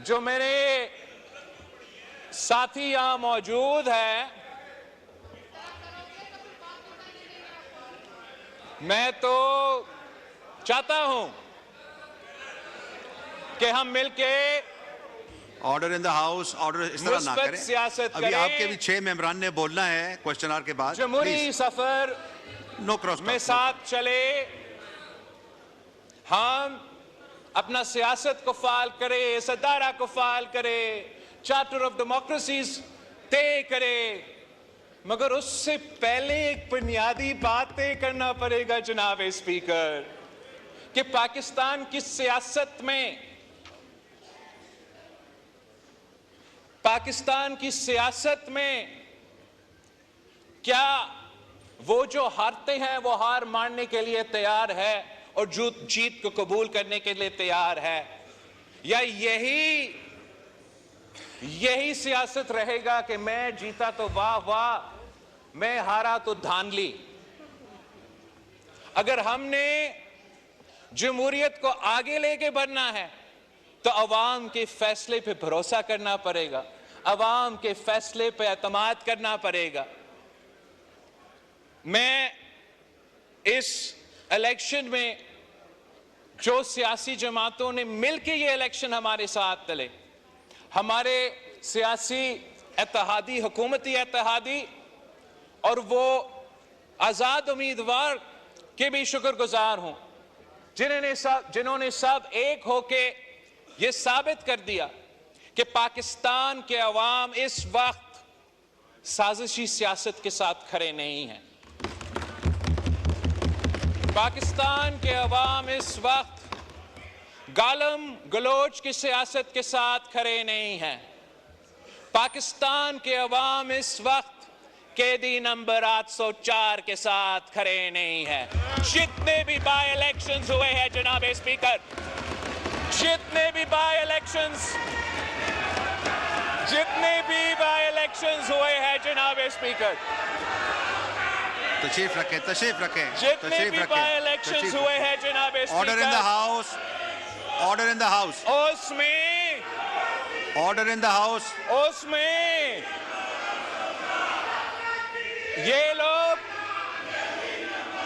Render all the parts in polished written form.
जो मेरे साथी यहां मौजूद है, मैं तो चाहता हूं कि हम मिलके order in the house, order इस तरह ना करें। सियासत अभी करें। आपके भी 6 मेंबरान ने बोलना है क्वेश्चन आवर के बाद। जमहूरी सफर नो क्रॉस में साथ चले, हम अपना सियासत को फाल करें, इस अदारा को फाल करें, चार्टर ऑफ डेमोक्रेसीज तय करें, मगर उससे पहले एक बुनियादी बात तय करना पड़ेगा जनाब स्पीकर, कि पाकिस्तान की सियासत में, पाकिस्तान की सियासत में क्या वो जो हारते हैं वो हार मानने के लिए तैयार है और जीत को कबूल करने के लिए तैयार है, या यही सियासत रहेगा कि मैं जीता तो वाह वाह, मैं हारा तो धांधली। अगर हमने जमहूरियत को आगे लेके बढ़ना है तो अवाम के फैसले पे भरोसा करना पड़ेगा, अवाम के फैसले पे एतमाद करना पड़ेगा। मैं इस इलेक्शन में जो सियासी जमातों ने मिलकर ये इलेक्शन हमारे साथ तले, हमारे सियासी इत्तेहादी, हुकूमती इत्तेहादी और वो आजाद उम्मीदवार के भी शुक्रगुजार हूं जिन्होंने सब एक होके ये साबित कर दिया कि पाकिस्तान के अवाम इस वक्त साजिशी सियासत के साथ खड़े नहीं हैं। पाकिस्तान के अवाम इस वक्त गालम गलोच की सियासत के साथ खड़े नहीं हैं। पाकिस्तान के अवाम इस वक्त कैदी नंबर 804 के साथ खड़े नहीं हैं। जितने भी बाय इलेक्शंस हुए हैं जनाब स्पीकर, जितने भी बाय इलेक्शंस हुए हैं जनाब स्पीकर, तशरीफ रखें। जितने भी बाय इलेक्शंस हुए हैं जनाब speaker, order in the house, order in the house, order in the house, उसमें ये लोग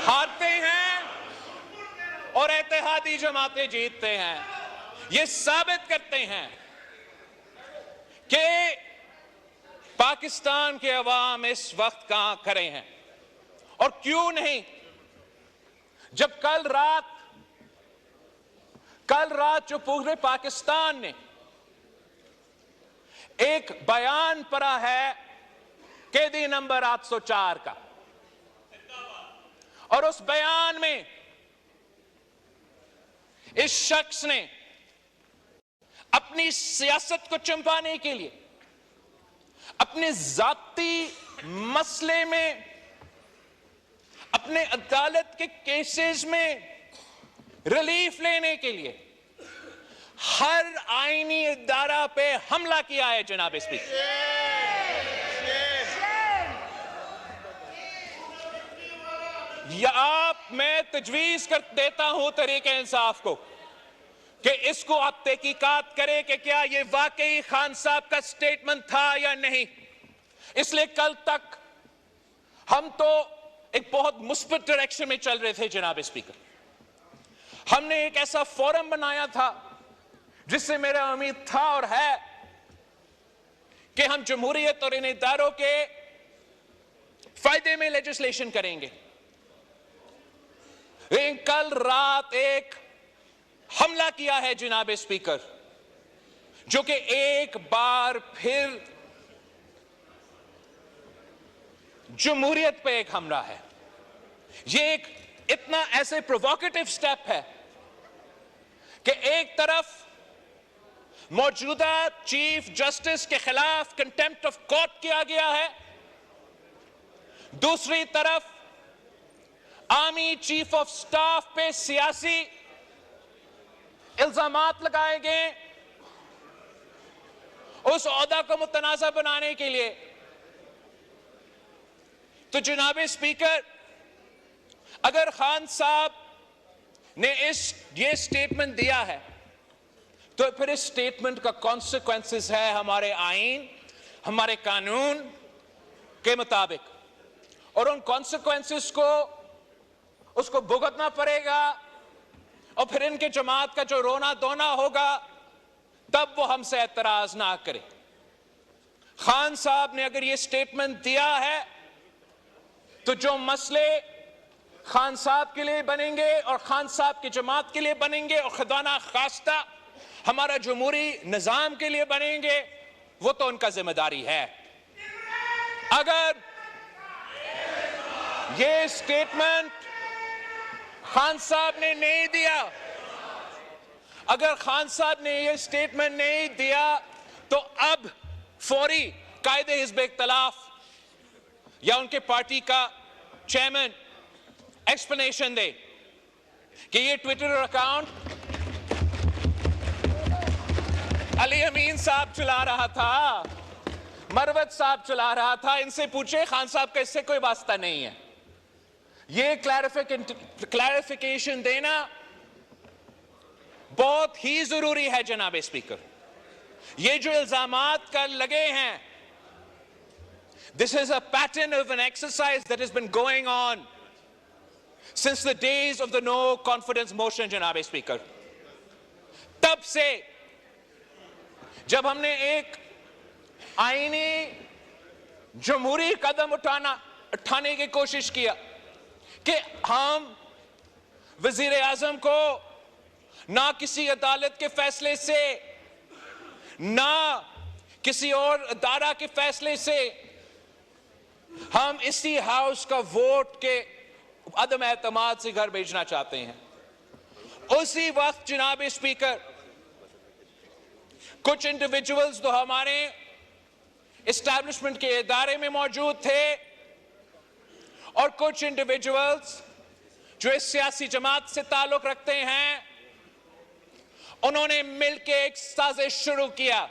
हारते हैं और इत्तेहादी जमातें जीतते हैं। ये साबित करते हैं कि पाकिस्तान के अवाम इस वक्त कहां खड़े हैं और क्यों नहीं। जब कल रात जो पूरे पाकिस्तान ने एक बयान पढ़ा है कैदी नंबर 804 का, और उस बयान में इस शख्स ने अपनी सियासत को चंपाने के लिए, अपने जाती मसले में, अपने अदालत के केसेस में रिलीफ लेने के लिए हर आईनी इदारा पे हमला किया है जनाब स्पीकर। मैं तजवीज कर देता हूं तरीके इंसाफ को कि इसको आप तहकीकात करें कि क्या ये वाकई खान साहब का स्टेटमेंट था या नहीं। इसलिए कल तक हम तो एक बहुत मुस्बित डायरेक्शन में चल रहे थे जनाब स्पीकर। हमने एक ऐसा फोरम बनाया था जिससे मेरा उम्मीद था और है कि हम जमहूरियत और इन इदारों के फायदे में लेजिस्लेशन करेंगे। लेकिन कल रात एक हमला किया है जनाब स्पीकर, जो कि एक बार फिर जमहूरियत पे एक हमला है। ये एक इतना ऐसे प्रोवोकेटिव स्टेप है कि एक तरफ मौजूदा चीफ जस्टिस के खिलाफ कंटेम्प्ट ऑफ कोर्ट किया गया है, दूसरी तरफ आर्मी चीफ ऑफ स्टाफ पे सियासी इल्जामात लगाए गए उस ओहदा को मुतनाज़ा बनाने के लिए। तो जनाब स्पीकर, अगर खान साहब ने ये स्टेटमेंट दिया है तो फिर इस स्टेटमेंट का कॉन्सिक्वेंसेस है हमारे आईन, हमारे कानून के मुताबिक, और उन कॉन्सिक्वेंसेस को उसको भुगतना पड़ेगा। और फिर इनके जमात का जो रोना धोना होगा, तब वो हमसे एतराज ना करे। खान साहब ने अगर ये स्टेटमेंट दिया है, तो जो मसले खान साहब के लिए बनेंगे और खान साहब की जमात के लिए बनेंगे और खुदा ना खास्ता हमारा जमहूरी निजाम के लिए बनेंगे, वो तो उनका जिम्मेदारी है। अगर ये स्टेटमेंट खान साहब ने नहीं दिया, अगर खान साहब ने ये स्टेटमेंट नहीं दिया, तो अब फौरी कायदे हिज़्ब इख्तिलाफ या उनके पार्टी का चेयरमैन एक्सप्लेनेशन दे कि ये ट्विटर अकाउंट अली अमीन साहब चला रहा था, मरवत साहब चला रहा था। इनसे पूछे, खान साहब का इससे कोई वास्ता नहीं है। ये क्लैरिफिकेशन देना बहुत ही जरूरी है जनाब स्पीकर। ये जो इल्जामात कर लगे हैं, this is a pattern of an exercise that has been going on since the days of the no confidence motion जनाब स्पीकर। तब से जब हमने एक आईनी जमहूरी कदम उठाने की कोशिश किया कि हम वजीर आजम को ना किसी अदालत के फैसले से, ना किसी और अदारा के फैसले से, हम इसी हाउस का वोट के अदम एतमाद से घर भेजना चाहते हैं। उसी वक्त जनाब स्पीकर, कुछ इंडिविजुअल्स तो हमारे एस्टैब्लिशमेंट के इदारे में मौजूद थे और कुछ इंडिविजुअल्स जो इस सियासी जमात से ताल्लुक रखते हैं, उन्होंने मिलकर एक साजिश शुरू किया।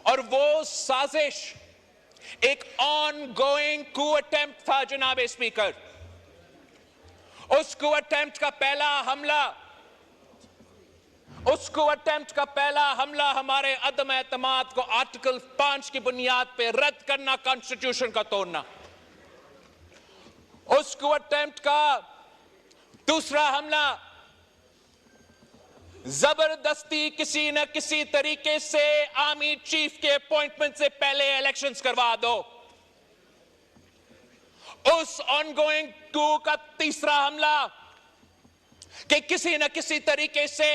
और वो साजिश एक ऑनगोइंग कू अटेम्प्ट था जनाब स्पीकर। उस कू अटेम्प्ट का पहला हमला हमारे अदम एतमाद को आर्टिकल 5 की बुनियाद पे रद्द करना, कॉन्स्टिट्यूशन का तोड़ना। उस कू अटेम्प्ट का दूसरा हमला जबरदस्ती किसी न किसी तरीके से आर्मी चीफ के अपॉइंटमेंट से पहले इलेक्शंस करवा दो। उस ऑनगोइंग कू का तीसरा हमला कि किसी न किसी तरीके से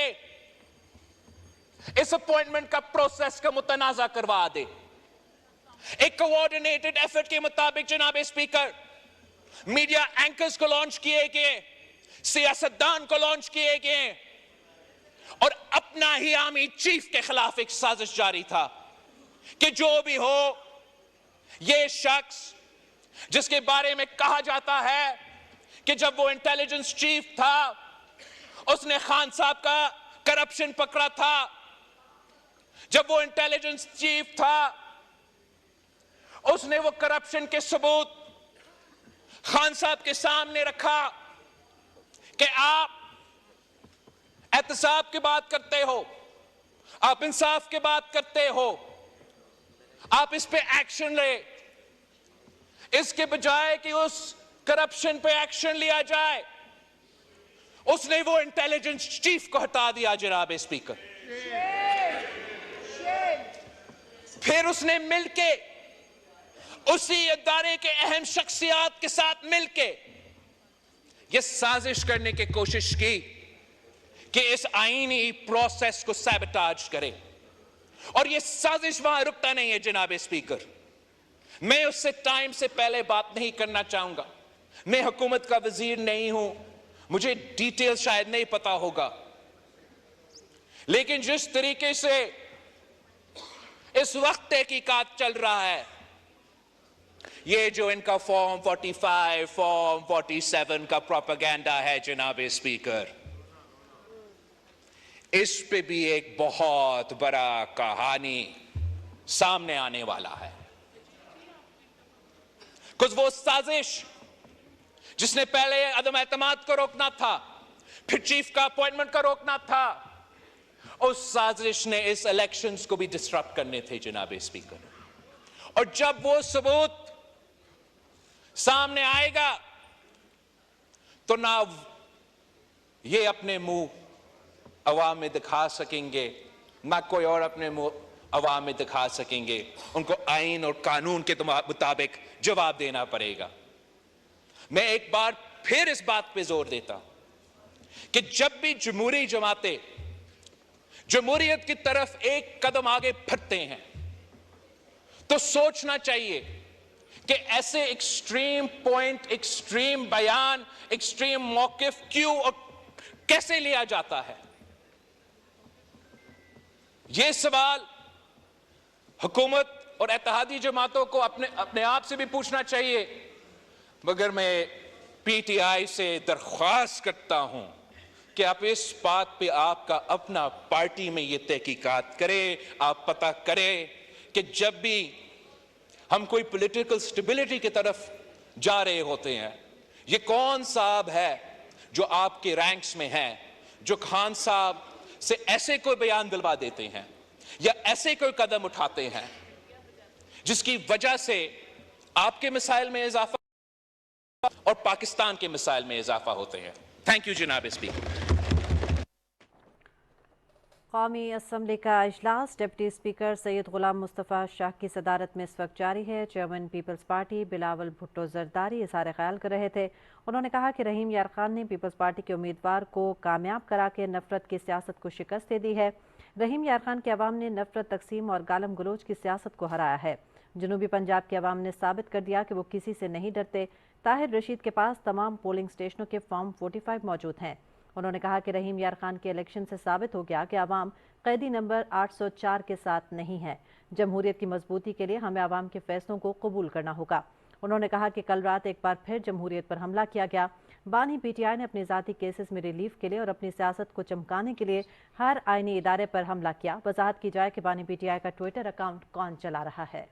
इस अपॉइंटमेंट का प्रोसेस का मुतनाजा करवा दे। एक कोऑर्डिनेटेड एफर्ट के मुताबिक जनाब स्पीकर, मीडिया एंकर्स को लॉन्च किए गए, सियासतदान को लॉन्च किए गए और अपना ही आर्मी चीफ के खिलाफ एक साजिश जारी था कि जो भी हो, यह शख्स जिसके बारे में कहा जाता है कि जब वो इंटेलिजेंस चीफ था, उसने खान साहब का करप्शन पकड़ा था। जब वो इंटेलिजेंस चीफ था, उसने वो करप्शन के सबूत खान साहब के सामने रखा कि आप एहतसाब की बात करते हो, आप इंसाफ की बात करते हो, आप इस पे एक्शन ले। इसके बजाय कि उस करप्शन पे एक्शन लिया जाए, उसने वो इंटेलिजेंस चीफ को हटा दिया जनाब स्पीकर। फिर उसने मिलके उसी अदारे के अहम शख्सियात के साथ मिलके ये साजिश करने की कोशिश की कि इस आईनी प्रोसेस को सैबोटाज करे। और ये साजिश वहां रुकता नहीं है जनाब स्पीकर। मैं उससे टाइम से पहले बात नहीं करना चाहूंगा। मैं हुकूमत का वजीर नहीं हूं, मुझे डिटेल शायद नहीं पता होगा, लेकिन जिस तरीके से इस वक्त तहकीकात चल रहा है, ये जो इनका फॉर्म 45, फॉर्म 47 का प्रोपेगेंडा है जनाब स्पीकर, इस पे भी एक बहुत बड़ा कहानी सामने आने वाला है। कुछ वो साजिश जिसने पहले अदम एतमाद को रोकना था, फिर चीफ का अपॉइंटमेंट को रोकना था, उस साजिश ने इस इलेक्शंस को भी डिस्टर्ब करने थे जनाब स्पीकर। और जब वो सबूत सामने आएगा तो ना ये अपने मुंह अवाम में दिखा सकेंगे, ना कोई और अपने मुंह अवाम में दिखा सकेंगे। उनको आईन और कानून के मुताबिक जवाब देना पड़ेगा। मैं एक बार फिर इस बात पे जोर देता हूं कि जब भी जमहूरी जमातें जमहूरियत की तरफ एक कदम आगे बढ़ते हैं तो सोचना चाहिए कि ऐसे एक्सट्रीम पॉइंट, एक्सट्रीम बयान, एक्सट्रीम मौकिफ क्यों और कैसे लिया जाता है। यह सवाल हुकूमत और इत्तेहादी जमातों को अपने आप से भी पूछना चाहिए। मगर मैं पीटीआई से दरख्वास्त करता हूं कि आप इस बात पे आपका अपना पार्टी में ये तहकीकात करें, आप पता करें कि जब भी हम कोई पॉलिटिकल स्टेबिलिटी की तरफ जा रहे होते हैं, ये कौन साहब है जो आपके रैंक्स में है, जो खान साहब से ऐसे कोई बयान दिलवा देते हैं या ऐसे कोई कदम उठाते हैं जिसकी वजह से आपके मिसाइल में इजाफा और पाकिस्तान के मिसाइल में इजाफा होते हैं। थैंक यू जनाब स्पीकर। कौमी असम्बली का इजलास डिप्टी स्पीकर सैयद गुलाम मुस्तफ़ा शाह की सदारत में इस वक्त जारी है। Chairman peoples party Bilawal Bhutto Zardari इज़हार ख्याल कर रहे थे। उन्होंने कहा कि रहीम यार खान ने पीपल्स पार्टी के उम्मीदवार को कामयाब करा के नफरत की सियासत को शिकस्त दे दी है। रहीम यार खान के अवाम ने नफरत, तकसीम और गालम गलोच की सियासत को हराया है। जनूबी पंजाब के अवाम ने साबित कर दिया कि वो किसी से नहीं डरते। ताहिर रशीद के पास तमाम पोलिंग स्टेशनों के फॉर्म 45 मौजूद हैं। उन्होंने कहा कि रहीम यार खान के इलेक्शन से साबित हो गया कि अवाम कैदी नंबर 804 के साथ नहीं है। जमहूरियत की मजबूती के लिए हमें अवाम के फैसलों को कबूल करना होगा। उन्होंने कहा कि कल रात एक बार फिर जमहूरियत पर हमला किया गया। बानी पीटीआई ने अपने ज़ाती केसेस में रिलीफ के लिए और अपनी सियासत को चमकाने के लिए हर आईनी इदारे पर हमला किया। वजाहत की जाए कि बानी पीटीआई का ट्विटर अकाउंट कौन चला रहा है।